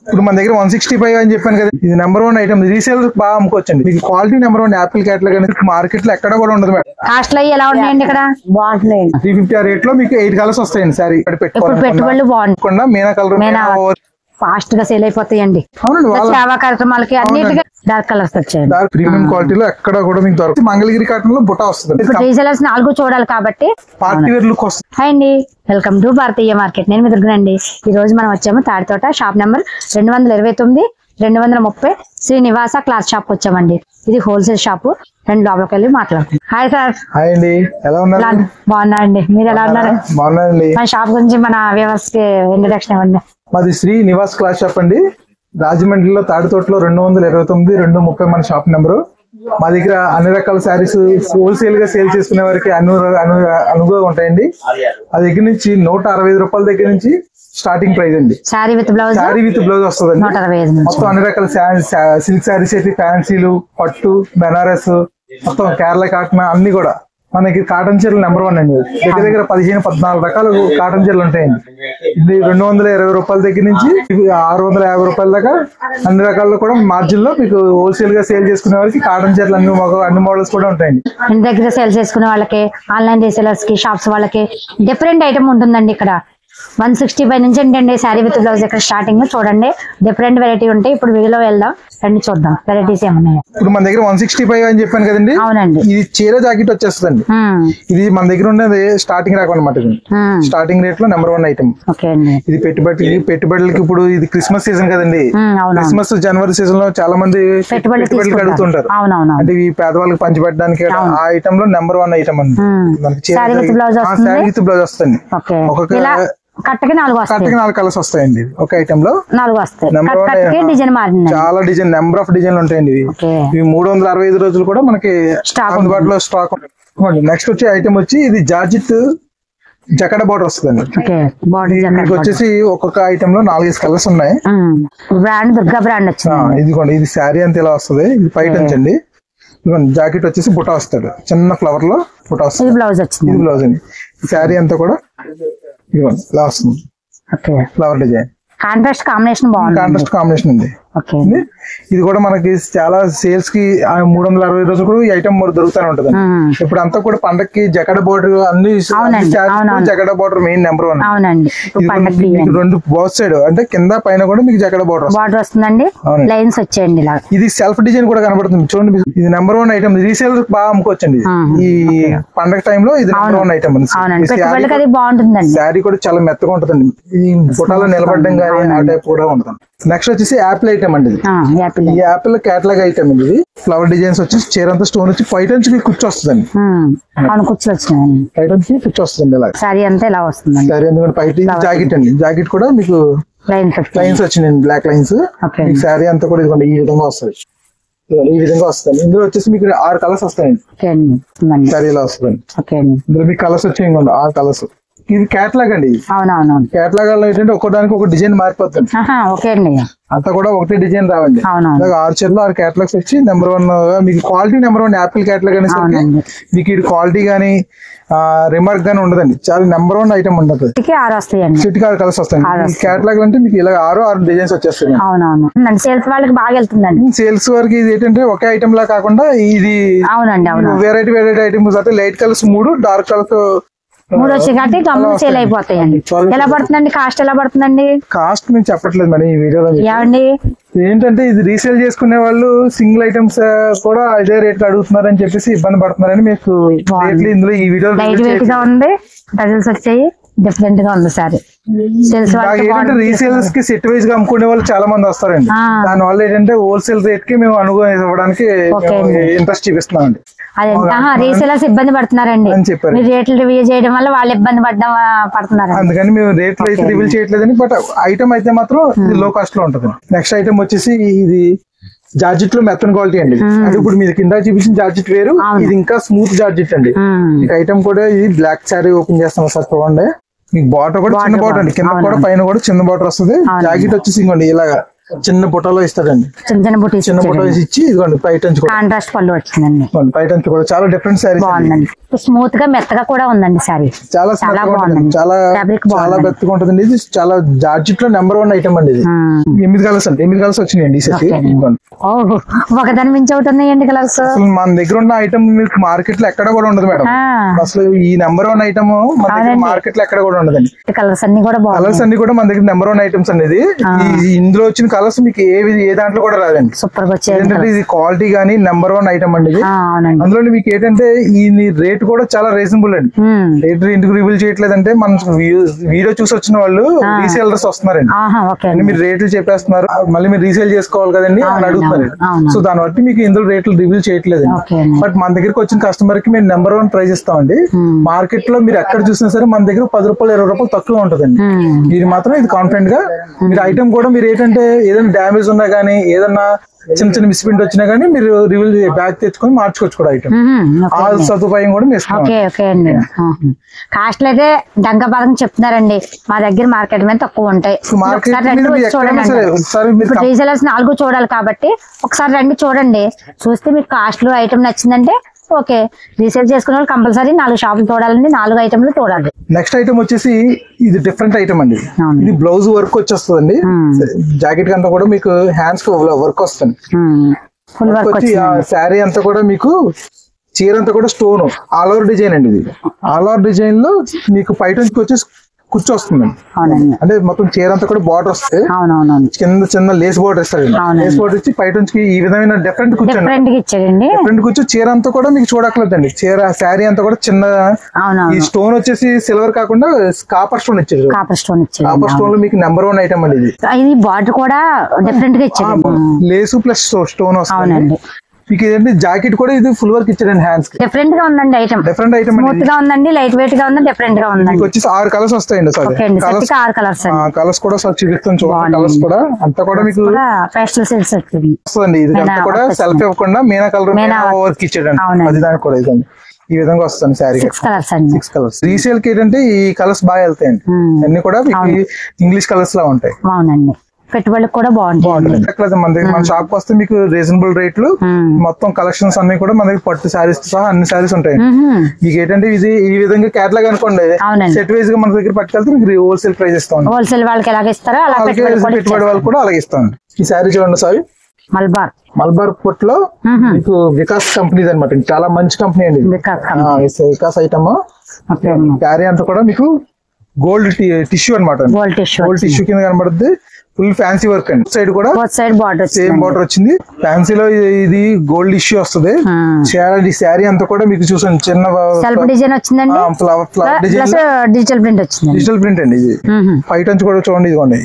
ఇప్పుడు మన దగ్గర 165 అని చెప్పాను కదా, ఇది నెంబర్ 1 ఐటమ్. రీసేల్ బాగా అమ్ముకోవచ్చండి. మీకు క్వాలిటీ నెంబర్ 1 యాపిల్ క్యాట్లాగ్ అనేది మార్కెట్ లో ఎక్కడ కూడా ఉండదు మేడం. కాస్ట్ లో ఎలా ఉన్నాయండి ఇక్కడ? బాగుంటున్నాయి. 350 రేట్ లో మీకు 8 కలర్స్ వస్తాయండి. సారీ పెట్టుబడులు బాగుంటుంది. మీనా కలర్ ఫాస్ట్ గా సేల్ అయిపోతాయండి. సేవా కార్యక్రమాలకి అన్నిటిగా డార్క్ కలర్స్ వచ్చాయి. ప్రీమియం క్వాలిటీలో ఎక్కడ కూడా మీకు దొరుకుతుంది. మంగళగిరి కాటన్ లో బుట్ట వస్తుంది. రీసేలర్స్ 4 చూడాలి కాబట్టి పార్టీ వేర్ లుక్ వస్తుంది. హాయ్ అండి, వెల్కమ్ టు భారతీయ మార్కెట్. నేను మీ దగ్గరండి. ఈ రోజు మనం వచ్చాము Tadithota shop number 229, 230 Srinivasa cloth shop వచ్చామండి. ఇది హోల్సేల్ షాప్. రెండు లోపలికి వెళ్ళి మాట్లాడుతున్నాం. Hi sir. హాయ్ అండి, ఎలా ఉన్నారు? బాగున్నా అండి, మీరు ఎలా ఉన్నారు? బాగున్నాండి. మన షాప్ గురించి మన వ్యవస్థకి ఇంట్రడక్షన్ ఇవ్వండి. మాది శ్రీనివాస్ క్లాత్ షాప్ అండి. రాజమండ్రిలో తాడితోటలో 229, 230 మన షాప్ నెంబరు. మా దగ్గర అన్ని రకాల శారీస్ హోల్సేల్ గా సేల్ చేసుకునే వారికి అనుభవం ఉంటాయండి. ఆ దగ్గర నుంచి 165 రూపాయల దగ్గర నుంచి స్టార్టింగ్ ప్రైస్ అండి. శారీ విత్ బ్లౌజ్ వస్తుంది. మొత్తం అన్ని రకాల సిల్క్ శారీస్ అయితే ఫ్యాన్సీలు, పట్టు, బెనారస్, మొత్తం కేరళ కాటన్ అన్ని కూడా మనకి కాటన్ చీరలు నెంబర్ 1 అండి. దగ్గర దగ్గర 15-14 రకాల కాటన్ చీరలు ఉంటాయండి. ఇది 220 రూపాయల దగ్గర నుంచి 650 రూపాయల దాకా అన్ని రకాల్లో కూడా మార్జిన్ లో మీకు హోల్సేల్ గా సేల్ చేసుకునే వారికి కాటన్ చీరలు అన్ని మోడల్స్ కూడా ఉంటాయండి. ఇంటి దగ్గర సేల్ చేసుకునే వాళ్ళకి, ఆన్లైన్ రీసేలర్స్ కి, షాప్స్ వాళ్ళకి డిఫరెంట్ ఐటమ్ ఉంటుందండి. ఇక్కడ 165 నుంచి ఏంటండి శారీ విత్ బ్లౌజ్ ఇక్కడ స్టార్టింగ్ చూడండి. డిఫరెంట్ వెరైటీ ఉంటాయి. ఇప్పుడు వీడియోలో వెళ్దాం, రండి చూద్దాం వెరైటీస్ ఏమున్నాయి. ఇప్పుడు మన దగ్గర 165 అని చెప్పాను కదండి. అవునండి. ఇది చీర జాకెట్ వచ్చేస్తుందండి. ఇది మన దగ్గర ఉన్నది స్టార్టింగ్ రేట్ అనమాట. స్టార్టింగ్ రేట్ లో నెంబర్ 1 ఐటమ్. ఇది పెట్టుబడులకి ఇప్పుడు ఇది క్రిస్మస్ సీజన్ కదండి. క్రిస్మస్ జనవరి సీజన్ లో చాలా మంది పెట్టుబడులకి అడుగుతుంటారు. అంటే ఈ పేదవాళ్ళకి పంచిపెట్టడానికి ఆ ఐటమ్ లో నెంబర్ 1 ఐటమ్ అండి. శారీ విత్ బ్లౌజ్ వస్తుంది. ఒక్కొక్క కట్టకి 4 కలర్స్ వస్తాయండి. ఒక ఐటమ్ లో 4 వస్తాయి. చాలా డిజైన్, నెంబర్ ఆఫ్ డిజైన్లు ఉంటాయండి. ఇవి 365 రోజులు కూడా మనకి అందుబాటులో స్టాక్ ఉంటుంది. నెక్స్ట్ వచ్చే ఐటమ్ వచ్చి ఇది జార్జిట్ జకడ బార్డర్ వస్తుందండి. మీకు వచ్చేసి ఒక్కొక్క ఐటమ్ లో 4-5 కలర్స్ ఉన్నాయి. బ్రాండ్ దుర్గా బ్రాండ్ వచ్చింది. ఇదిగోండి, ఇది శారీ అంతా ఇలా వస్తుంది. ఇది పైట అండి. జాకెట్ వచ్చేసి బుట్ట వస్తాడు, చిన్న ఫ్లవర్ లో బుట్ట వస్తుంది. బ్లౌజ్ వచ్చింది. ఇది బ్లౌజ్ అండి. శారీ అంతా కూడా ఇలా వస్తుంది. ఫ్లవర్ డిజైన్ కాంట్రాస్ట్ కాంబినేషన్ బాగుంది. కాంట్రాస్ట్ కాంబినేషన్ ఉంది. ఇది కూడా మనకి చాలా సేల్స్ కి 360 రోజులు కూడా ఈ ఐటమ్ దొరుకుతూనే ఉంటది. ఇప్పుడు అంతా కూడా పండక్కి జకడ బోర్డర్ అన్ని జకడ బోర్డర్ మెయిన్ నెంబర్ 1. రెండు బోత్ సైడ్ అంటే కింద పైన కూడా మీకు జకడ బోర్డర్ వస్తుందండి. లైన్స్ వచ్చేయండి. ఇది సెల్ఫ్ డిజైన్ కూడా కనబడుతుంది చూడండి. ఇది నెంబర్ 1 ఐటమ్. రీసేల్ బాగా అమ్ముకోవచ్చండి. ఈ పండగ టైంలో ఇది నెంబర్ 1 ఐటమ్. శారీ కూడా చాలా మెత్తగా ఉంటుందండి. ఈ ఫోటోలో నిలబడడం కానీ ఆ టైప్ కూడా ఉంటుంది. నెక్స్ట్ వచ్చేసి యాపిల్ ఐటమ్ అండి. ఈ యాపిల్ క్యాటలాగ్ ఐటమ్ ఇది. ఫ్లవర్ డిజైన్స్ వచ్చి చీర అంతా స్టోన్ వచ్చి పైట నుంచి కుర్చీ వస్తుందండి. పైట నుంచి కుర్చీ వస్తుంది. ఇలా సారీ అంతా ఇలా వస్తుంది. సారీ ఎందుకంటే పైట జాకెట్ అండి. జాకెట్ కూడా మీకు లైన్స్ వచ్చినాయండి, బ్లాక్ లైన్స్. శారీ అంతా కూడా ఇదిగోండి ఈ విధంగా వస్తుంది. ఈ విధంగా వస్తుంది. ఇందులో వచ్చేసి మీకు 6 కలర్స్ వస్తాయండి. శారీ ఇలా వస్తుందండి. ఇందులో మీకు కలర్స్ వచ్చాయి 6 కలర్స్. ఇది క్యాటలాగ్ అండి. క్యాటలాగ్ లో ఏంటంటే ఒక్కోదానికి ఒక డిజైన్ మారిపోతుంది. అంతా కూడా ఒకటే డిజైన్ రావండి. 6 చీరలు 6 క్యాటలాగ్స్ వచ్చి నెంబర్ 1 మీకు క్వాలిటీ నెంబర్ 1 యాపిల్ క్యాటలాగ్ అనేసరికి మీకు ఇది క్వాలిటీ గానీ రిమార్క్ గానీ ఉండదండి. చాలా నెంబర్ 1 ఐటమ్ ఉండదు. సిటీకి 6 కలర్స్ వస్తాయి. క్యాటలాగ్ అంటే మీకు ఇలా 6 డిజైన్స్ వచ్చేస్తాయి. సేల్స్ వాళ్ళకి బాగా వెళ్తుందండి. సేల్స్ వరకు ఇది ఏంటంటే ఒకే ఐటమ్ లా కాకుండా ఇది వెరైటీ ఐటమ్స్ అంటే లైట్ కలర్స్ 3, డార్క్ కలర్స్ 3 వచ్చి కాబట్టి గమ్మున సేల్ అయిపోతాయండి. ఎలా పడుతుందండి కాస్ట్? ఎలా పడుతుందండి కాస్ట్? మేము చెప్పట్లేదు మరి ఈ వీడియోలో. ఏంటంటే ఇది రీసేల్ చేసుకునే వాళ్ళు సింగిల్ ఐటమ్స్ కూడా ఇదే రేట్ అడుగుతున్నారు అని చెప్పేసి ఇబ్బంది పడుతున్నారని మీకు ఇందులో ఈ వీడియో ఉంది. డజల్స్ వచ్చాయి, డిఫరెంట్ గా ఉంది సారీ. ఏంటంటే రీసేల్స్ కి సెట్ వైజ్ గా అమ్ముకునే వాళ్ళు చాలా మంది వస్తారండి. దాని వల్ల ఏంటంటే హోల్సేల్ రేట్ కి మేము అనుభవం ఇవ్వడానికి ఇంట్రెస్ట్ చూపిస్తున్నాం అండి. రీసేలర్స్ ఇబ్బంది పడుతున్నారండి అని చెప్పారు. రేట్లు రివ్యూ చేయడం వల్ల వాళ్ళు ఇబ్బంది పడుతున్నారు. అందుకని మేము రేట్లు అయితే రివ్యూ చేయట్లేదని. బట్ ఐటమ్ అయితే మాత్రం లో కాస్ట్ లో ఉంటుంది. నెక్స్ట్ ఐటమ్ వచ్చేసి ఇది జార్జెట్ లో మెత్తన్ క్వాలిటీ అండి. అంటే ఇప్పుడు మీరు కింద చూపించిన జార్జెట్ వేరు, ఇది ఇంకా స్మూత్ జార్జెట్ అండి. ఈ ఐటమ్ కూడా ఇది బ్లాక్ శారీ ఓపెన్ చేస్తాం సార్ చూడండి. మీకు బార్డర్ కూడా చిన్న బార్డర్ అండి. కింద కూడా పైన కూడా చిన్న బార్డర్ వస్తుంది. జాకెట్ వచ్చేసి ఇంకోండి ఇలాగా చిన్న బుట్టలో ఇస్తాడండి. చిన్న బుట్ట ఇచ్చి ఇదిగోండి పైటంచి కాంట్రాస్ట్ పళ్ళు వచ్చిందండి. పైటంచి కూడా చాలా డిఫరెంట్ సారీ బాగుందండి. స్మూత్ గా మెత్తగా కూడా ఉందండి సారీ. చాలా బాగుందండి. చాలా మెత్తగా ఉంటుందండి. ఇది చాలా జార్జెట్ లో నెంబర్ 1 ఐటమ్ అండి. ఇది 8 కలర్స్ అండి. 8 కలర్స్ వచ్చినాయండి ఈ సెట్. ఒకదాని మించి ఒకటి ఉన్నాయండి కలర్స్. మన దగ్గర ఉన్న ఐటమ్ మీకు మార్కెట్ లో ఎక్కడ కూడా ఉండదు మేడం. అసలు ఈ నెంబర్ 1 ఐటమ్ మన దగ్గర మార్కెట్ లో ఎక్కడ కూడా ఉండదండి. కలర్స్ అన్ని కూడా మన దగ్గర నెంబర్ 1 ఐటమ్స్ అండి. ఇందులో వచ్చిన కలర్స్ మీకు ఏ దాంట్లో కూడా రాదండి. సూపర్ గా ఏంటంటే ఇది క్వాలిటీ గానీ నెంబర్ 1 ఐటమ్ అండి. ఇది అందులో మీకు ఏంటంటే ఈ రేట్ కూడా చాలా రీజనబుల్ అండి. రేట్ ఎందుకు రివీల్ చేయట్లేదంటే మన వీడియో చూసి వచ్చిన వాళ్ళు రీసేలర్స్ వస్తున్నారండి. మీరు రేట్లు చెప్పేస్తున్నారు, మళ్ళీ మీరు రీసేల్ చేసుకోవాలి కదండి అని అడుగుతున్నారు. సో దాన్ని బట్టి మీకు ఇందులో రేట్లు రివీల్ చేయట్లేదండి. బట్ మన దగ్గరకు వచ్చిన కస్టమర్ కి మేము నెంబర్ 1 ప్రైస్ ఇస్తామండి. మార్కెట్ లో మీరు ఎక్కడ చూసినా సరే మన దగ్గర 10 రూపాయలు 20 రూపాయలు తక్కువ ఉంటుందండి. ఇది మాత్రం ఇది కాన్ఫిడెంట్ గా మీరు ఐటమ్ కూడా మీరు ఏంటంటే ఏదైనా డ్యామేజ్ ఉన్నా గానీ ఏదన్నా చిన్న మిస్ప్రింట్ వచ్చినా గానీ మీరు రివీల్ బ్యాగ్ తెచ్చుకొని మార్చుకోవచ్చు కూడా ఐటమ్. ఆ సదుపాయం కూడా కాస్ట్ అయితే డంకపాదం చెప్తున్నారండి. మా దగ్గర మార్కెట్ మీద తక్కువ ఉంటాయి. రీసేలర్స్ 4 చూడాలి కాబట్టి ఒకసారి రండి చూడండి. చూస్తే మీకు కాస్ట్లు ఐటమ్ నచ్చిందంటే ఓకే, రీసేల్ చేసుకునే వాళ్ళు కంపల్సరీ 4 షాపులు చూడాలండి. 4 ఐటమ్లు చూడాలి. నెక్స్ట్ ఐటమ్ వచ్చేసి ఇది డిఫరెంట్ ఐటమ్ అండి. ఇది బ్లౌజ్ వర్క్ వచ్చేస్తుందండి. జాకెట్ అంతా కూడా మీకు హ్యాండ్స్ వర్క్ వస్తుంది. ఫుల్ వర్క్ వచ్చి శారీ అంతా కూడా మీకు చీర అంతా కూడా స్టోన్ ఆల్ ఓవర్ డిజైన్ అండి. ఇది ఆల్ ఓవర్ డిజైన్ లో మీకు పైటంకి వచ్చేసి కుర్చీ వస్తుందండి. అంటే మొత్తం చీర అంతా కూడా బార్డర్ వస్తాయి. చిన్న లేస్ బార్డర్ ఇస్తాడు. లేస్ బార్డర్ ఇచ్చి పైటంచి ఈ విధమైన డిఫరెంట్ కూర్చో చీర అంతా కూడా మీకు చూడక్కర్లేదండి. చీర శారీ అంతా కూడా చిన్న ఈ స్టోన్ వచ్చేసి సిల్వర్ కాకుండా కాపర్ స్టోన్ ఇచ్చారు. కాపర్ స్టోన్ లో మీకు నెంబర్ 1 ఐటమ్ అండి. ఇది బార్డర్ కూడా డిఫరెంట్ గా ఇచ్చారు. లేసు ప్లస్ స్టోన్ వస్తుంది. మీకు ఏంటంటే జాకెట్ కూడా ఇది ఫుల్ వర్క్ ఇచ్చారండి. హ్యాండ్స్ కి డిఫరెంట్ గా ఉందండి ఐటమ్. డిఫరెంట్ ఐటమ్ స్మూత్ గా ఉందండి, లైట్ వెయిట్ గా ఉంది, డిఫరెంట్ గా ఉంది. వచ్చేసి 6 కలర్స్ వస్తాయండి. కలర్స్ కూడా చూపిస్తాను చూడండి. కలర్స్ కూడా అంతా కూడా మీకు పేస్టల్ షేడ్స్ వస్తుందండి. ఇది అంతా కూడా సెల్ఫ్ ఇవ్వకుండా మీనా కలర్ వర్క్ ఇచ్చాడండి. అది దానికి కూడా ఇదండి ఈ విధంగా వస్తుంది శారీ. 6 కలర్స్. రీసేల్ కి ఏంటంటే ఈ కలర్స్ బాగా వెళ్తాయండి. అన్ని కూడా ఇంగ్లీష్ కలర్స్ లా ఉంటాయి. అవునండి. పెట్టుబడులకు కూడా బాగుంటుంది. మన షాప్ వస్తే మీకు రీజనబుల్ రేట్లు మొత్తం కలెక్షన్స్ అన్ని కూడా మన దగ్గర పట్టు శారీస్ తో సహా అన్ని శారీస్ ఉంటాయి. మీకు ఏంటంటే ఇది ఈ విధంగా కేటలాగ్ అనుకోండి సెట్ వైజ్ గా మన దగ్గర పట్టుకెళ్తే మీకు హోల్సేల్ ప్రైస్ ఇస్తాం. హోల్సేల్ వాళ్ళకి ఎలాగ ఇస్తారో పెట్టుబడి వాళ్ళు కూడా అలాగే ఇస్తాం. ఈ శారీ చూడండి సార్, మల్బార్ పొట్లో మీకు వికాస్ కంపెనీ అనమాట. చాలా మంచి కంపెనీ అండి. వికాస్ ఐటమ్ శారీ అంతా కూడా మీకు గోల్డ్ టిష్యూ అనమాట. గోల్డ్ టిష్యూ కింద కనబడుతుంది. ఫుల్ ఫ్యాన్సీ వర్క్ అండి. సైడ్ కూడా సేమ్ బార్డర్ వచ్చింది. ఫ్యాన్సీలో ఇది గోల్డ్ ఇష్యూ వస్తుంది. శారీ అంతా కూడా మీకు చూసాను చిన్న డిజైన్ వచ్చిందండి. ఫ్లవర్ డిజిటల్ ప్రింట్ వచ్చింది. డిజిటల్ ప్రింట్ అండి. ఇది ఫైట్ అంచు కూడా చూడండి. ఇదిగోండి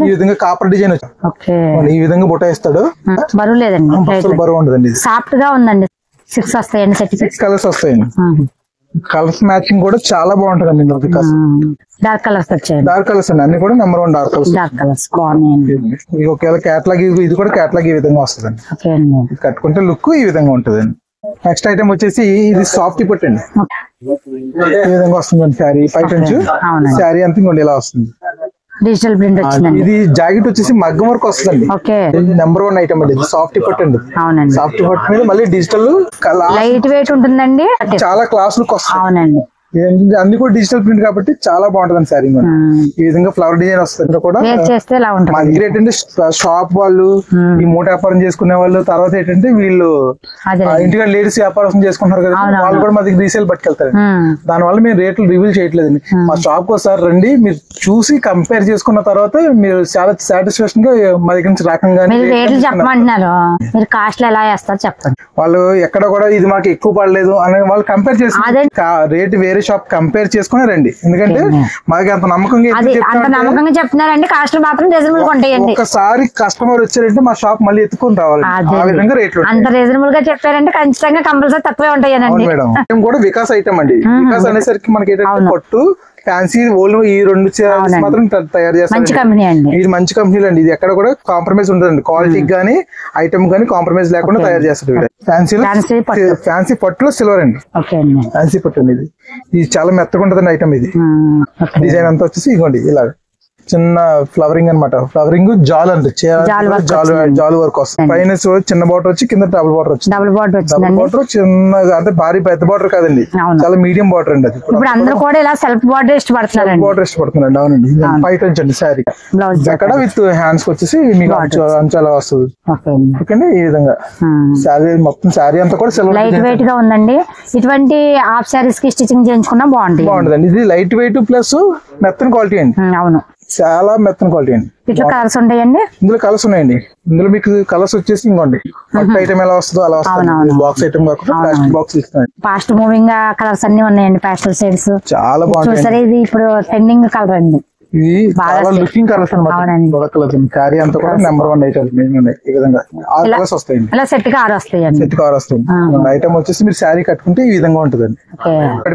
ఈ విధంగా కాపర్ డిజైన్ వచ్చింది. ఈ విధంగా బుట్ట ఇస్తాడు. బరువు లేదండి, బరువు ఉండదండి. సాఫ్ట్ గా ఉందండి. 6 వస్తాయండి. 6 కలర్స్ వస్తాయండి. కలర్స్ మ్యాచింగ్ కూడా చాలా బాగుంటుందండి. డార్క్ కలర్స్ వచ్చాయి. డార్క్ కలర్స్ అండి. అన్ని కూడా నెంబర్ 1 డార్క్ కలర్స్ బాగున్నాయండి. ఒకవేళ కేటలాగ్ ఇది కూడా కేటలాగ్ ఈ విధంగా వస్తుందండి. కట్టుకుంటే లుక్ ఈ విధంగా ఉంటుందండి. నెక్స్ట్ ఐటమ్ వచ్చేసి ఇది సాఫ్ట్ పట్టు అండి. ఈ విధంగా వస్తుందండి శారీ. పైట శారీ అంతా ఇంకోటి ఇలా వస్తుంది. డిజిటల్ ప్రింట్ వచ్చిందండి. ఇది జాకెట్ వచ్చేసి మగ్గం వర్క్ వస్తుందండి. నెంబర్ 1 ఐటమ్ అండి. సాఫ్ట్ పట్టు అండి. సాఫ్ట్ పట్టు మీద మళ్ళీ డిజిటల్ లైట్ వెయిట్ ఉంటుందండి. చాలా క్లాస్ లుక్ వస్తుంది. అవునండి. అన్ని కూడా డిజిటల్ ప్రింట్ కాబట్టి చాలా బాగుంటుంది శారీ. ఈ విధంగా ఫ్లవర్ డిజైన్ వస్తుంది కూడా. మా దగ్గర ఏంటంటే షాప్ వాళ్ళు ఈ మూట వ్యాపారం చేసుకునే వాళ్ళు, తర్వాత ఏంటంటే వీళ్ళు ఇంటిగా లేడీస్ వ్యాపారం చేసుకుంటారు కదా, వాళ్ళు కూడా మా దగ్గర రీసేల్ పట్టుకెళ్తారు. దాని వల్ల మేము రేట్లు రివీల్ చేయట్లేదండి. మా షాప్ కి ఒకసారి రండి, మీరు చూసి కంపేర్ చేసుకున్న తర్వాత మీరు చాలా సాటిస్ఫాక్షన్ గా మా దగ్గర నుంచి రాకంగానే చెప్పమంటున్నారు. మీరు కాస్ట్ ఎలా వేస్తారు చెప్పండి. వాళ్ళు ఎక్కడ కూడా ఇది మాకు ఎక్కువ పడలేదు అని వాళ్ళు కంపేర్ చేసి రేట్ వేరే షాప్ కంపేర్ చేసుకుని రండి. ఎందుకంటే మాకు అంత నమ్మకంగా చెప్తున్నారండి. కాస్ట్ మాత్రం రీజనబుల్ గా ఉంటాయండి. ఒకసారి కస్టమర్ వచ్చారంటే మా షాప్ మళ్ళీ ఎత్తుకుని రావాలి. ఆ విధంగా రేట్లు అంత రీజనబుల్ గా చెప్పారంటే ఖచ్చితంగా కంపల్సరీ తక్కువే ఉంటాయండి. మేడం కూడా వికాస్ ఐటమ్ అండి. వికాస్ అనేసరికి మనకి ఏంటంటే పట్టు ఫ్యాన్సీ ఓన్లీ ఈ 2 మాత్రం తయారు చేస్తారు. ఇది మంచి కంపెనీలు అండి. ఇది ఎక్కడ కూడా కాంప్రమైజ్ ఉండదండి. క్వాలిటీ గానీ ఐటమ్ గానీ కాంప్రమైజ్ లేకుండా తయారు చేస్తారు. ఫ్యాన్సీ పట్టులో సిల్వర్ అండి. ఫ్యాన్సీ పట్టు అండి. ఇది చాలా మెత్తగా ఉంటదండి ఐటమ్. ఇది డిజైన్ అంతా వచ్చేసి ఇవ్వండి ఇలాగ చిన్న ఫ్లవరింగ్ అనమాట. ఫ్లవరింగ్ జాల్ అంటే జాల్ వర్క్ వస్తుంది. పైన చిన్న బార్డర్ వచ్చి కింద డబుల్ బార్డర్ వచ్చింది. డబుల్ బార్డర్ చిన్నగా అంటే భారీ పెద్ద బార్డర్ కాదండి, చాలా మీడియం బార్డర్ అండి. అది ఇప్పుడు అందరూ కూడా ఇలా సెల్ఫ్ బార్డర్ ఇష్టపడుతున్నారు. బార్డర్ ఇష్టపడుతున్నారండి. అవునండి. పైట అండి శారీ అక్కడ విత్ హ్యాండ్స్ వచ్చేసి మీకు అంచాలా వస్తుంది. ఓకే అండి. ఈ విధంగా శారీ మొత్తం శారీ అంతా కూడా సిల్వర్ లైట్ వెయిట్ గా ఉందండి. ఇటువంటి హాఫ్ శారీస్ కి స్టిచింగ్ చేయించుకున్నా బాగుంటుందండి. ఇది లైట్ వెయిట్ ప్లస్ మెత్తన్ క్వాలిటీ అండి. అవును, చాలా మెత్తన్ క్వాలిటీ అండి. ఇట్లా కలర్స్ ఉంటాయండి. ఇందులో కలర్స్ ఉన్నాయండి. ఇందులో మీకు కలర్స్ వచ్చేసి ఇంకోండి పట్టు ఐటమ్ ఎలా వస్తుందో అలా వస్తుంది. బాక్స్ ఐటమ్ కాకుండా ప్లాస్టిక్ బాక్స్ ఇస్తున్నాయి. ఫాస్ట్ మూవింగ్ కలర్స్ అన్ని ఉన్నాయండి. ప్యాస్టల్ షేడ్స్ చాలా బాగుంటాయి. ఇది ఇప్పుడు ట్రెండింగ్ కలర్ అండి. ఇది చాలా లుకింగ్ కలర్స్ అన్నమాట. శారీ అంతా కూడా నెంబర్ 1 ఐటమ్. ఈ విధంగా 6 కలర్స్ వస్తాయండి. ఇలా సెట్ కి 6 వస్తాయండి. సెట్ కి 6 వస్తాయి. ఐటమ్ వచ్చేసి మీరు శారీ కట్టుకుంటే ఈ విధంగా ఉంటుందండి.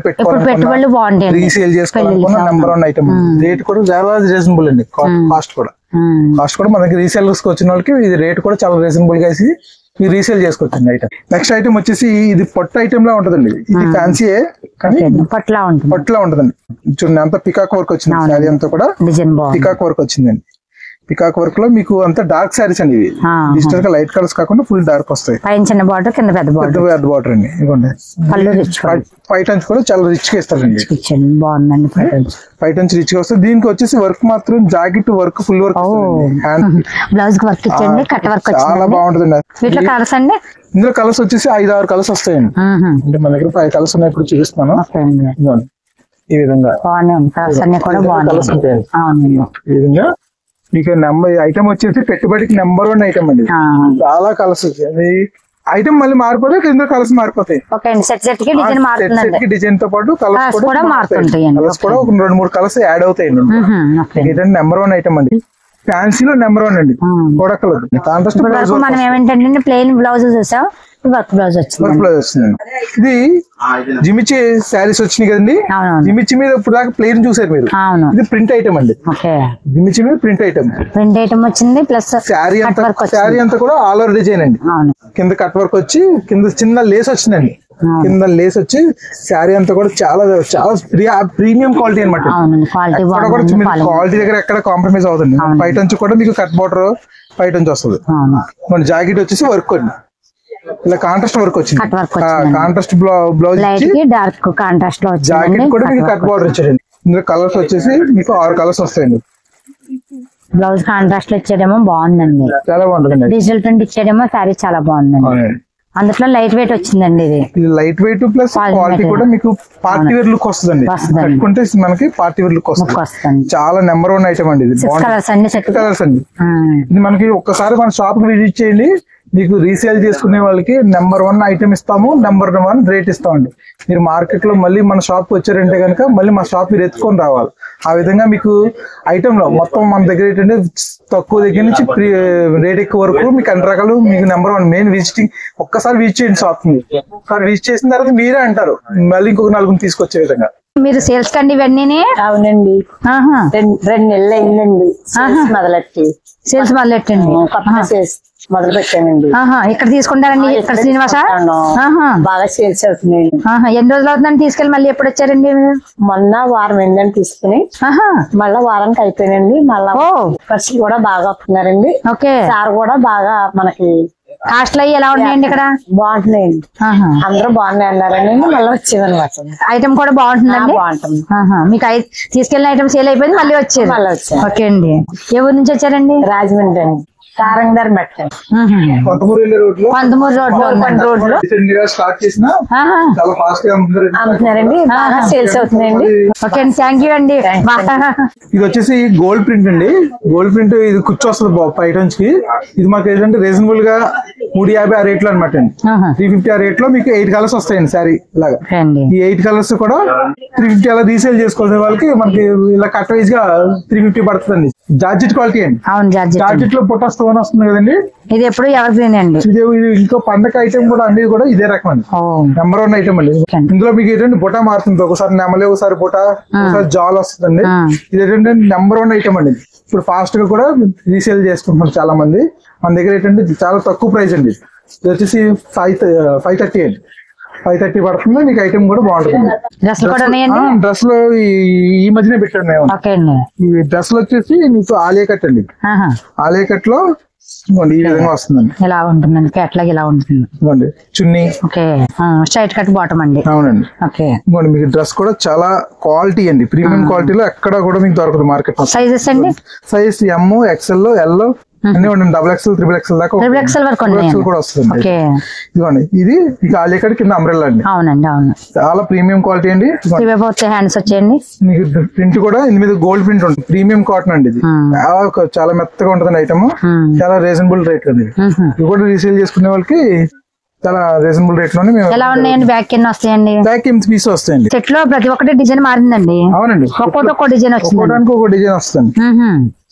పెట్టుబడులు బాగుంటాయి. రీసేల్ చేసుకోవాలనుకున్న నెంబర్ 1 ఐటమ్. రేట్ కూడా చాలా రీజనబుల్ అండి. కాస్ట్ కూడా మన దగ్గర రీసేలర్స్ కి వచ్చిన వాళ్ళకి ఇది రేట్ కూడా చాలా రీజనబుల్ గా వేసి మీరు రీసేల్ చేసుకోవచ్చు ఐటమ్. నెక్స్ట్ ఐటమ్ వచ్చేసి ఇది పొట్టు ఐటమ్ లా ఉంటదండి. ఇది ఫ్యాన్సీయే కానీ పట్లా ఉంటదండి. చూడండి అంతా పికాక్ వర్క్ వచ్చింది. శారీ అంతా కూడా పికాక్ వర్క్ వచ్చిందండి. పికాక్ వర్క్ లో మీకు అంతా డార్క్ శారీస్ అండి. ఇవి డిజిటల్ గా లైట్ కలర్స్ కాకుండా ఫుల్ డార్క్ వస్తాయి. చిన్న బార్డర్ కింద పెద్ద బార్డర్ అండి. ఇదిగోండి పైట అంచు కూడా చాలా రిచ్ గా ఇస్తారండి. బాగుందండి. పైట అంచు రిచ్ గా వస్తుంది. దీనికి వచ్చేసి వర్క్ మాత్రం jacket work full work blouse కి వర్క్ ఇచ్చండి. కట్ వర్క్ చాలా బాగుంటుంది. వీటిలో కలర్స్ అండి. ఇందులో కలర్స్ వచ్చేసి 5-6 కలర్స్ వస్తాయండి. అంటే మన దగ్గర 5 కలర్స్ ఉన్నాయి. ఇప్పుడు చూపిస్తున్నాను. ఈ విధంగా కలర్స్ ఉంటాయండి. ఈ విధంగా మీకు ఐటమ్ వచ్చేసి పెట్టుబడికి నెంబర్ 1 ఐటమ్ అండి. చాలా కలర్స్ వచ్చాయి. ఐటమ్ మళ్ళీ మారిపోతే కింద కలర్స్ మారిపోతాయి. డిజైన్ తో పాటు కలర్స్ కూడా మారుతుంటాయి. కలర్స్ కూడా ఒక 2-3 కలర్స్ యాడ్ అవుతాయండి. ఇదంటే నెంబర్ 1 ఐటమ్ అండి. ఫ్యాన్సీలో నెంబర్ 1 అండి. కాంట్రాస్ట్ మనం ఏమంటే ప్లెయిన్ బ్లౌజ్ చూసాం. వర్క్ బ్లౌజ్ వచ్చింది. ఇది జిమిచి శారీస్ వచ్చినాయి కదండి. జిమిచి మీద ఇప్పుడు దాకా ప్లెయిన్ చూసారు మీరు. ఇది ప్రింట్ ఐటమ్ అండి. జిమిచి మీద ప్రింట్ ఐటమ్ వచ్చింది. ప్లస్ శారీ అంతా కూడా ఆల్ ఓవర్ డిజైన్ అండి. కింద కట్ వర్క్ వచ్చి కింద చిన్న లేస్ వచ్చిందండి. కింద లేస్ వచ్చి శారీ అంతా కూడా చాలా చాలా ప్రీమియం క్వాలిటీ అనమాట. క్వాలిటీ దగ్గర ఎక్కడ కాంప్రమైజ్ అవుతుంది. పైట నుంచి కూడా మీకు కట్ బార్డర్ పైట నుంచి వస్తుంది. జాకెట్ వచ్చేసి వర్క్ అండి. ఇలా కాంట్రాస్ట్ వర్క్ వచ్చింది. కాంట్రాస్ట్ బ్లౌజ్ డార్క్ కాంట్రాస్ట్ లో జాకెట్ కూడా మీకు కట్ బార్డర్ ఇచ్చారండి. ఇందులో కలర్స్ వచ్చేసి మీకు 6 కలర్స్ వస్తాయండి. బ్లౌజ్ కాంట్రాస్ట్ లో ఇచ్చేదేమో బాగుందండి. చాలా బాగుంటుంది. డిజిటల్ ప్రింట్ ఇచ్చేదేమో శారీ చాలా బాగుందండి. అందులో లైట్ వెయిట్ వచ్చిందండి. ఇది లైట్ వెయిట్ ప్లస్ క్వాలిటీ కూడా మీకు పార్టీ వేర్ లుక్ వస్తుందండి. కట్టుకుంటే మనకి పార్టీ వేర్ లుక్ వస్తుంది. చాలా నెంబర్ 1 ఐటమ్ అండి. ఇది కలర్స్ అండి. ఇది మనకి ఒక్కసారి మన షాప్ కి విజిట్ చేయండి. మీకు రీసేల్ చేసుకునే వాళ్ళకి నెంబర్ 1 ఐటమ్ ఇస్తాము. నెంబర్ 1 రేట్ ఇస్తామండి. మీరు మార్కెట్ లో మళ్ళీ మన షాప్ కి వచ్చారంటే కనుక మళ్ళీ మా షాప్ మీరు ఎత్తుకొని రావాలి. ఆ విధంగా మీకు ఐటమ్ లో మొత్తం మన దగ్గర ఏంటంటే తక్కువ దగ్గర నుంచి రేట్ ఎక్కువ వరకు మీకు అన్ని రకాలు మీకు నెంబర్ 1 మెయిన్ విజిటింగ్. ఒక్కసారి విజిట్ చేయండి షాప్ ని. విజిట్ చేసిన తర్వాత మీరే అంటారు మళ్ళీ ఇంకొక 4 తీసుకొచ్చే విధంగా. మీరు సేల్స్ కండి ఇవన్నీ? అవునండి. 2 నెలలు అయిందండి సేల్స్ మొదలెట్టండి. మొదలు పెట్టానండి. ఇక్కడ తీసుకుంటారండి. ఇక్కడ శ్రీనివాస బాగా సేల్స్ అవుతున్నాయండి. ఎన్ని రోజులు అవుతుందండి తీసుకెళ్ళి? మళ్ళీ ఎప్పుడు వచ్చారండి? మొన్న వారం ఏంటని తీసుకుని మళ్ళా వారానికి అయిపోయినండి. మళ్ళా ఖర్చులు కూడా బాగా వస్తున్నారండి. సార్ కూడా బాగా మనకి కాస్ట్లు అయ్యి ఎలా ఉన్నాయండి? ఇక్కడ బాగుంటున్నాయండి. అందరూ బాగున్నాయి అన్నారండి. మళ్ళీ వచ్చేదన్నమాట. ఐటమ్ కూడా బాగుంటుందండి. బాగుంటుంది. మీకు తీసుకెళ్ళిన ఐటమ్ సేల్ అయిపోయింది. మళ్ళీ వచ్చారు. ఓకే అండి. ఏ ఊరు నుంచి వచ్చారండి? రాజమండ్రి అండి. సారంగర్ మెట్ట కొంతమూరు రోడ్ లో స్టార్ట్ చేసిన చాలా ఫాస్ట్ గా అమ్ముతున్నారండి. బాగా సేల్స్ అవుతున్నాయండి. ఓకే అండి. థ్యాంక్ యూ అండి. ఇది వచ్చేసి గోల్డ్ ప్రింట్ అండి. గోల్డ్ ప్రింట్ ఇది కూర్చో వస్తుంది ఐటమ్స్ కి. ఇది మాకు ఏంటంటే రీజనబుల్ గా 350 ఆ రేట్ లో అనమాట అండి. 350 ఆ రేట్ లో మీకు 8 కలర్స్ వస్తాయండి శారీ లాగా. ఈ 8 కలర్స్ కూడా 350 అలా రీసేల్ చేసుకోవాల్సిన వాళ్ళకి మనకి ఇలా కట్ వైజ్ గా 350 పడుతుందండి. జార్జెట్ క్వాలిటీ అండి. జార్జెట్ లో పొట్ట స్టోన్ వస్తుంది కదండి. ఇది ఎప్పుడు ఎవరిగ్రీన్ అండి. ఇది ఇంకో పండగ ఐటమ్ కూడా అన్ని కూడా ఇదే రకం అండి. నెంబర్ 1 ఐటమ్ అండి. ఇందులో మీకు ఏంటంటే బొటా మారుతుంది. ఒకసారి నెమలి, ఒకసారి బొటా, ఒకసారి జాల్ వస్తుందండి. ఇది ఏంటంటే నెంబర్ 1 ఐటమ్ అండి. ఇప్పుడు ఫాస్ట్ గా కూడా రీసేల్ చేసుకుంటున్నారు చాలా మంది. మన దగ్గర ఏంటంటే చాలా తక్కువ ప్రైస్ అండి. ఇది వచ్చేసి 530 అండి. 530 పడుతుంది. మీకు ఐటమ్ కూడా బాగుంటుంది. డ్రెస్ లో ఈ మధ్యనే పెట్టాను మేము. ఈ డ్రెస్ లో వచ్చేసి మీకు ఆలియా కట్ అండి. ఆలియా కట్ లో ఈ విధంగా వస్తుందండి. ఇలా ఉంటుందండి, అట్లాగే ఇలా ఉంటుంది చున్నీ. ఓకే, స్ట్రైట్ కట్ బాటమ్ అండి. అవునండి. ఓకే, మీకు డ్రెస్ కూడా చాలా క్వాలిటీ అండి, ప్రీమియం క్వాలిటీలో ఎక్కడ కూడా మీకు దొరకదు మార్కెట్. సైజెస్ అండి, సైజ్ ఎమ్, ఎక్స్ఎల్, ఎల్ అన్ని ఉండండి. డబుల్ ఎక్స్ఎల్, త్రిబుల్ ఎక్స్ఎల్ దాకా కూడా వస్తుంది. ఇదిగోండి, ఇది మీకు ఆలియా కట్ కింద అంబ్రెల్లా అండి. అవునండి, అవును, చాలా ప్రీమియం క్వాలిటీ అండి. హ్యాండ్స్ వచ్చేయండి. మీకు ప్రింట్ కూడా ఇందు మీద గోల్డ్ ప్రింట్ ఉంటుంది. ప్రీమియం కాటన్ అండి. ఇది చాలా మెత్తగా ఉంటుంది ఐటమ్. చాలా రీజనబుల్ రేట్ అండి. ఇది కూడా రీసేల్ చేసుకునే వాళ్ళకి చాలా రీజనబుల్ రేట్ లోనే మేము. ఎలా ఉన్నాయండి? బ్యాక్ ఎన్ని వస్తాయండి? బ్యాక్ 8 పీస్ వస్తాయండి. సెట్ లో ప్రతి ఒక్కటి డిజైన్ మారిందండి. అవునండి, ఒక్కొక్క డిజైన్ వచ్చింది. ఒక డిజైన్ వస్తుంది.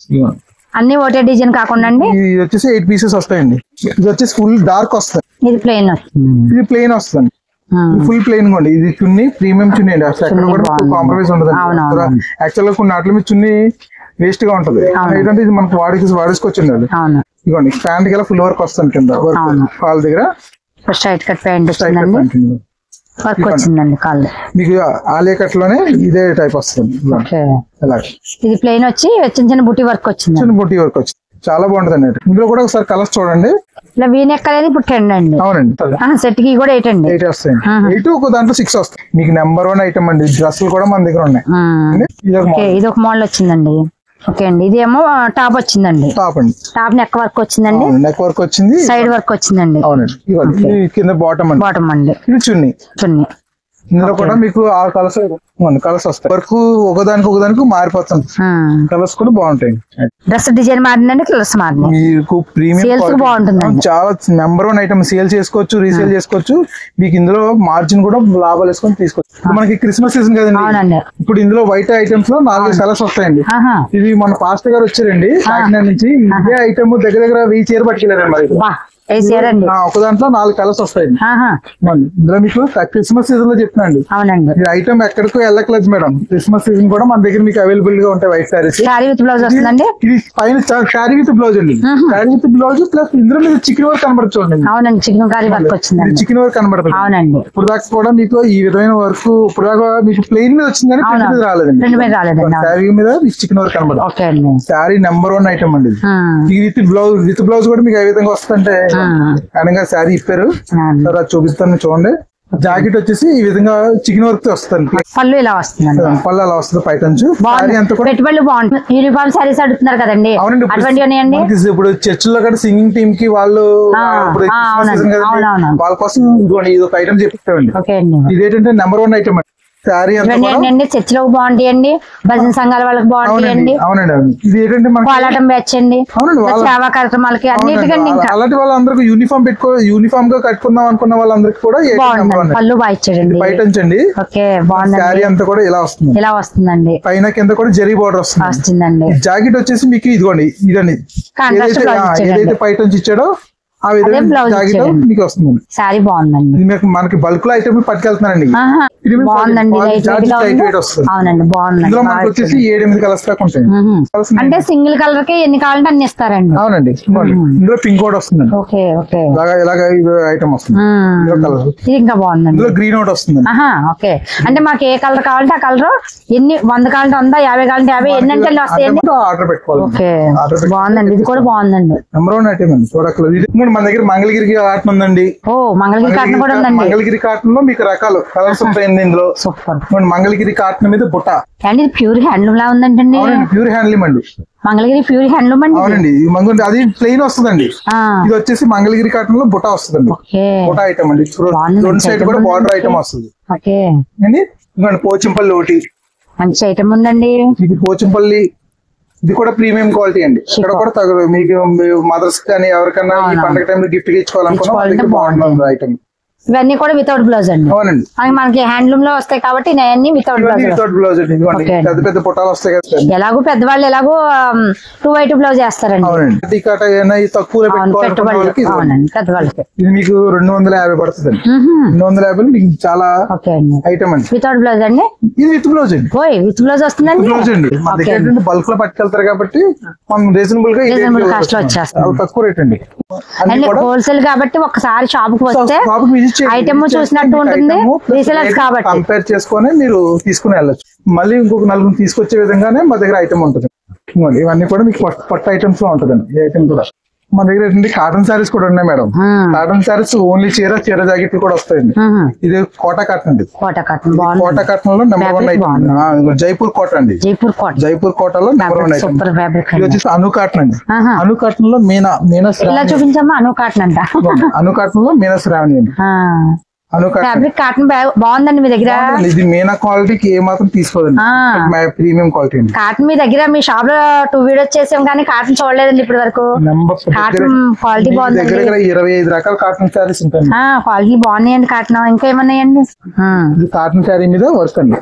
అన్ని ఒకటే డిజైన్ కాకుండా అండి ఇది వచ్చేసి 8 పీసెస్ వస్తాయండి. ఇది వచ్చేసి ఫుల్ డార్క్ వస్తుంది. ఇది ప్లెయిన్ వస్తుంది. ఇది ప్లెయిన్ వస్తుంది. ఫుల్ ప్లెయిన్ కొండి. ఇది చున్నీ ప్రీమియం చున్నీ అండి. అసలు ఎక్కడ కూడా కాంప్రమైజ్ ఉండదు. యాక్చువల్ గా కొన్ని వాటి మీద చున్నీ వేస్ట్ గా ఉంటది. ఏంటంటే ఇది మనకు వాడేసుకోవచ్చండి. అది ఇదిగోండి, ప్యాంట్ కి ఫుల్ వర్క్ వస్తుంది కింద కాల్ దగ్గర. స్ట్రైట్ కట్ ప్యాంట్ వర్క్ వచ్చిందండి కాళ్ళు. మీకు ఆలియా కట్ లోనే ఇదే టైప్ వస్తుంది. ఇది ప్లెయిన్ వచ్చి చిన్న చిన్న బుట్టి వర్క్ వచ్చింది. చిన్న బుట్టి వర్క్ వచ్చింది, చాలా బాగుంటది అండి. ఇందులో కూడా ఒకసారి కలర్స్ చూడండి. ఇలా వీనెక్ అనేది ఇప్పుడు 10 అండి. అవునండి, సెట్ కి కూడా 8 అండి. 8 వస్తాయి. 8 ఒక దాంట్లో 6 వస్తాయి. మీకు నెంబర్ 1 ఐటమ్ అండి. డ్రెస్సులు కూడా మన దగ్గర ఉన్నాయి. ఇది ఒక మోడల్ వచ్చిందండి. ఓకే అండి, ఇది ఏమో టాప్ వచ్చిందండి. టాప్ అండి, టాప్ నెక్ వర్క్ వచ్చిందండి. నెక్ వర్క్ వచ్చింది, సైడ్ వర్క్ వచ్చిందండి. అవునండి, కింద బాటమ్ అండి. బాటమ్ అండి. ఇది చున్నీ. చున్నీ ఇందులో కూడా మీకు 6 కలర్స్ వస్తాయి. వర్క్ ఒకదానికి మారిపోతుంది. కలర్స్ కూడా బాగుంటాయి. డ్రెస్ డిజైన్ మారిందండి, కలర్స్ మారింది. మీకు ప్రీమియం బాగుంటుంది. చాలా నెంబర్ 1 ఐటమ్. సేల్ చేసుకోవచ్చు, రీసేల్ చేసుకోవచ్చు. మీకు ఇందులో మార్జిన్ కూడా లాభాలు వేసుకొని తీసుకోవచ్చు. మనకి క్రిస్మస్ సీజన్ కదండి. ఇప్పుడు ఇందులో వైట్ ఐటమ్స్ లో 4 కలర్స్ వస్తాయండి. ఇది మన పాస్టర్ గారు వచ్చారండి కాకినాడ నుంచి. ఇదే ఐటమ్ దగ్గర 1000 చీర పట్టుకెళ్ళారండి. ఒక దాంట్లో 4 కలర్స్ వస్తాయండి. ఇందులో మీకు క్రిస్మస్ సీజన్ లో చెప్తున్నాండి. ఈ ఐటమ్ ఎక్కడికో వెళ్ళట్లేదు మేడం. క్రిస్మస్ సీజన్ కూడా మన దగ్గర మీకు అవైలబుల్ గా ఉంటాయి. వైట్ సారీస్, ఇది పైన శారీ విత్ బ్లౌజ్ అండి. శారీ విత్ బ్లౌజ్ ప్లస్ ఇందులో మీకు చికెన్ వర్క్ కనబడుతుంది. చికెన్ వర్క్ కనబడుతుంది. ఇప్పుడు దాకా కూడా మీకు ఈ విధమైన వర్క్ ఇప్పుడు దాకా మీకు ప్లెయిన్ మీద వచ్చింది కానీ రాలేదండి. శారీ మీద చికెన్ వర్క్ కనబడుతుంది. శారీ నెంబర్ 1 ఐటమ్ అండి. విత్ బ్లౌజ్ కూడా మీకు ఏ విధంగా వస్తుంటే అనగా శారీ ఇప్పారు. చూపిస్తాను చూడండి. జాకెట్ వచ్చేసి ఈ విధంగా చికెన్ వర్క్ వస్తుంది. పళ్ళు ఇలా వస్తుంది. పళ్ళు అలా వస్తుంది. పైటంచు పెట్టుబడులు బాగుంటుంది. యూనిఫామ్ సారీస్ అడుగుతున్నారు కదండి. అవునండి, ఇప్పుడు చర్చిలో కూడా సింగింగ్ టీమ్ కి వాళ్ళు వాళ్ళ కోసం ఇది ఒక ఐటమ్ చెప్పామండి. ఇదేంటంటే నెంబర్ 1 ఐటమ్ అండి. ఏంటంటే చర్చిలో బాగుంటాయండి, భజన సంఘాల వాళ్ళకి బాగుంటాయండి. అవునండి, ఇది ఏంటంటే కోలాటం బ్యాచ్ అండి. సేవా కార్యక్రమాలకి అన్నిటికండి. అలాంటి వాళ్ళందరికీ యూనిఫామ్ గా కట్టుకుందాం అనుకున్న వాళ్ళందరికీ కూడా పళ్ళు బాగా ఇచ్చాడండి. పైటంచండి. ఓకే, బాగుంది. శారీ అంతా కూడా ఇలా వస్తుంది. ఇలా వస్తుందండి. పైన కింద కూడా జరీ బార్డర్ వస్తుందండి. జాకెట్ వచ్చేసి మీకు ఇదిగోండి, ఇదండి ఏదైతే పైటంచి ఇచ్చాడో ఆ విధంగా జాకెట్ మీకు వస్తుంది. శారీ బాగుందండి. మనకి బల్క్ లో ఐటమ్ పట్టుకెళ్తున్నారండి. అవునండి, బాగుంది. ఇందులో మనకి వచ్చేసి 7-8 కలర్స్ దాకా ఉంటాయి. అంటే సింగిల్ కలర్ కి ఎన్ని కావాలంటే అన్ని ఇస్తారండి. అవునండి, ఇందులో పింక్ కూడా వస్తుంది. ఇలాగ ఐటమ్ వస్తుంది. ఇది ఇంకా బాగుంది. ఇందులో గ్రీన్ ఒకటి వస్తుంది. ఓకే, అంటే మాకు ఏ కలర్ కావాలంటే ఆ కలర్ ఎన్ని 100 కావాలంటే 100, 50 కావాలంటే 50 ఎన్ని అంటే వస్తాయండి. ఆర్డర్ పెట్టుకోవాలి. ఓకే, బాగుందండి. ఇది కూడా బాగుందండి. నెంబర్ 1 ఐటమ్ అండి. చూడక్కర్లేదు. మన దగ్గర మంగళగిరి కాటన్ ఉందండి. మంగళగిరి కాటన్ కూడా ఉందండి. మంగళగిరి కాటన్ లో మీకు రకాలు కలర్స్ ఉంటాయండి. ఇందులో సూపర్ మంగళగిరి కాటన్ మీద బుట్ట అండి. ప్యూర్ హ్యాండ్లూమ్ లా ఉందండి. ప్యూర్ హ్యాండ్లూమ్ అండి. మంగళగిరి ప్యూర్ హ్యాండ్లూమ్ అండి. అవునండి, అది ప్లెయిన్ వస్తుందండి. ఇది వచ్చేసి మంగళగిరి కాటన్ లో బుట్ట వస్తుందండి. బుట్ట ఐటమ్ అండి. 2 సైడ్ కూడా బార్డర్ ఐటమ్ వస్తుంది. ఓకే అండి. పోచంపల్లి ఒకటి మంచి ఐటమ్ ఉందండి. ఇది పోచంపల్లి. ఇది కూడా ప్రీమియం క్వాలిటీ అండి. ఇక్కడ కూడా తగ్గదు. మీకు మదర్స్ కానీ ఎవరికన్నా ఈ పండుగ టైంలో గిఫ్ట్ ఇచ్చుకోవాలనుకున్నా బాగుంటుంది ఐటమ్. ఇవన్నీ కూడా వితౌట్ బ్లౌజ్ అండి. అవునండి, మనకి హ్యాండ్లూమ్ లో వస్తాయి కాబట్టి ఇవన్నీ వితౌట్ బ్లౌజ్ అండి. పెద్ద పెద్ద పుట్టాలు వస్తాయి కదా. ఎలాగో పెద్దవాళ్ళు ఎలాగో 2 వైట్ బ్లౌజ్ వేస్తారండి. తక్కువ పెద్దవాళ్ళకి ఇది మీకు 250 పడుతుంది అండి. 250 మీకు చాలా ఐటమ్ అండి. వితౌట్ బ్లౌజ్ అండి. ఇది విత్ బ్లౌజ్ అండి. విత్ బ్లౌజ్ వస్తుందండి. బ్లౌజ్ అండి. మన దగ్గర బల్క్ లో పట్టుకెళ్తారు కాబట్టి మనం రీజనబుల్ గా కాస్ట్ లో వచ్చేస్తాం. తక్కువ రేట్ అండి. హోల్సేల్ కాబట్టి ఒకసారి షాప్ కి వస్తే ఐటమ్ చూసినట్టు ఉంటుంది, రీసెలర్స్ కాబట్టి కంపేర్ చేసుకొని మీరు తీసుకుని వెళ్ళచ్చు. మళ్ళీ ఇంకొక నలుగురు తీసుకొచ్చే విధంగానే మా దగ్గర ఐటమ్ ఉంటుంది. ఇవన్నీ కూడా మీకు పట్టు ఐటమ్స్ లో ఉంటుందండి. ఈ ఐటమ్ కూడా మన దగ్గర ఏంటంటే కాటన్ శారీస్ కూడా ఉన్నాయి మేడం. కాటన్ శారీస్ ఓన్లీ చీర జాకెట్లు కూడా వస్తాయండి. ఇది కోటా కాటన్ అండి. కోటా కాటన్ లో నెంబర్ 1 ఐటమ్ జైపూర్ కోట అండి. జైపూర్ కోటలో నెంబర్ 1 ఐటమ్. ఇది వచ్చేసి అను కాటన్ అండి. అను కాటన్ లో మీనా చూపించమ్మా. అను కాటన్ అంట. అను కాటన్ లో మీనా శ్రావణి అండి. ఫ్యాబ్రిక్ కాటన్ బాగుందండి మీ దగ్గర. ఇది మీనా క్వాలిటీకి ఏ మాత్రం తీసుకోదండి, ప్రీమియం క్వాలిటీ అండి. కాటన్ మీ దగ్గర మీ షాప్ లో 2 వీడియోస్ చేసాం కానీ కాటన్ చూడలేదండి ఇప్పటి వరకు. కాటన్ క్వాలిటీ బాగుంది. దగ్గర 25 రకాల కాటన్ శారీస్ ఉంటాయి. క్వాలిటీ బాగున్నాయండి కాటన్. ఇంకా ఏమన్నాయండి? కాటన్ శారీ మీద వర్క్ అండి,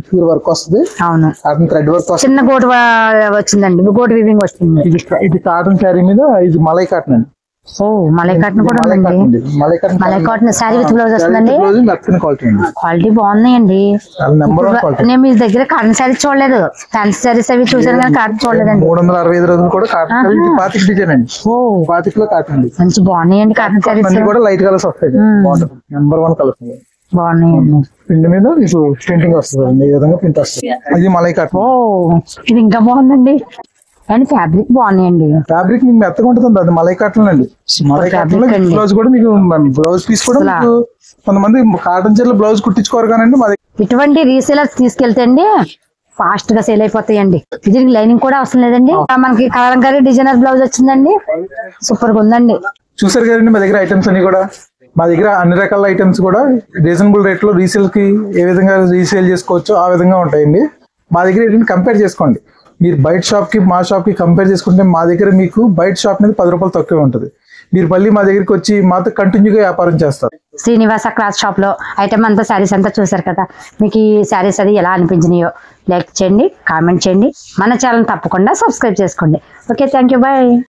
ప్యూర్ వర్క్ వస్తుంది. అవును, కాటన్ థ్రెడ్ వర్క్ వస్తుంది. చిన్న గోటు వచ్చిందండి, గోటు వీవింగ్ వస్తుంది. ఇది కాటన్ శారీ మీద ఇది మలై కాటన్ అండి. మలై కాటన్ కూడా ఉందండి. Malai cotton sari with blouse వస్తుందండి. క్వాలిటీ బాగున్నాయండి. నేను మీ దగ్గర కాటన్ శారీస్ చూడలేదు, ఫ్యాన్సీ శారీస్ అవి చూసాను కానీ కాటన్ చూడలేదండి. 365 రోజులు కూడా కాటన్ డిజైన్ అండి. పాతికలో కాటన్ అండి. మంచి బాగున్నాయండి కాటన్ శారీస్ కూడా లైట్ కలర్స్ వస్తాయి. నెంబర్ 1 కలర్స్ బాగున్నాయండి. ప్రింట్ మీద మీకు ప్రింటింగ్ వస్తుంది, ఈ విధంగా ప్రింట్ వస్తుంది. ఇది మలై కాటన్. ఇది ఇంకా బాగుందండి. అండ్ ఫ్యాబ్రిక్ బాగున్నాయండి. ఫ్యాబ్రిక్ మీకు మెత్తగా ఉంటుంది, అది మలై కాటన్ అండి. మలై కాటన్ లో బ్లౌజ్ కూడా మీకు బ్లౌజ్ పీస్ కూడా మీకు కొంతమంది కాటన్ చీరలో బ్లౌజ్ కుట్టించుకోరు కానండి. ఇటువంటి రీసేలర్స్ తీసుకెళ్తే అండి ఫాస్ట్ గా సేల్ అయిపోతాయండి. ఇది లైనింగ్ కూడా అవసరం లేదండి. మనకి కలంకారీ డిజైనర్ బ్లౌజ్ వచ్చిందండి, సూపర్ గా ఉందండి. చూసారు కదండి మా దగ్గర ఐటమ్స్ అన్ని కూడా. మా దగ్గర అన్ని రకాల ఐటమ్స్ కూడా రీజనబుల్ రేట్ లో రీసేల్ కి ఏ విధంగా రీసేల్ చేసుకోవచ్చో ఆ విధంగా ఉంటాయండి. మా దగ్గర ఏంటంటే కంపేర్ చేసుకోండి. మీరు బయట షాప్ కి మా షాప్ కి కంపేర్ చేసుకుంటే మా దగ్గర మీకు బయట షాప్ మీద 10 రూపాయలు తక్కువే ఉంటుంది. మీరు మళ్ళీ మా దగ్గరికి వచ్చి మాతో కంటిన్యూగా వ్యాపారం చేస్తారు. శ్రీనివాస క్లాత్ షాప్ లో ఐటమ్ అంతా శారీస్ అంతా చూసారు కదా. మీకు ఈ శారీస్ అది ఎలా అనిపించినాయో లైక్ చేయండి, కామెంట్ చేయండి. మన ఛానల్ తప్పకుండా సబ్స్క్రైబ్ చేసుకోండి. Okay, thank you, bye.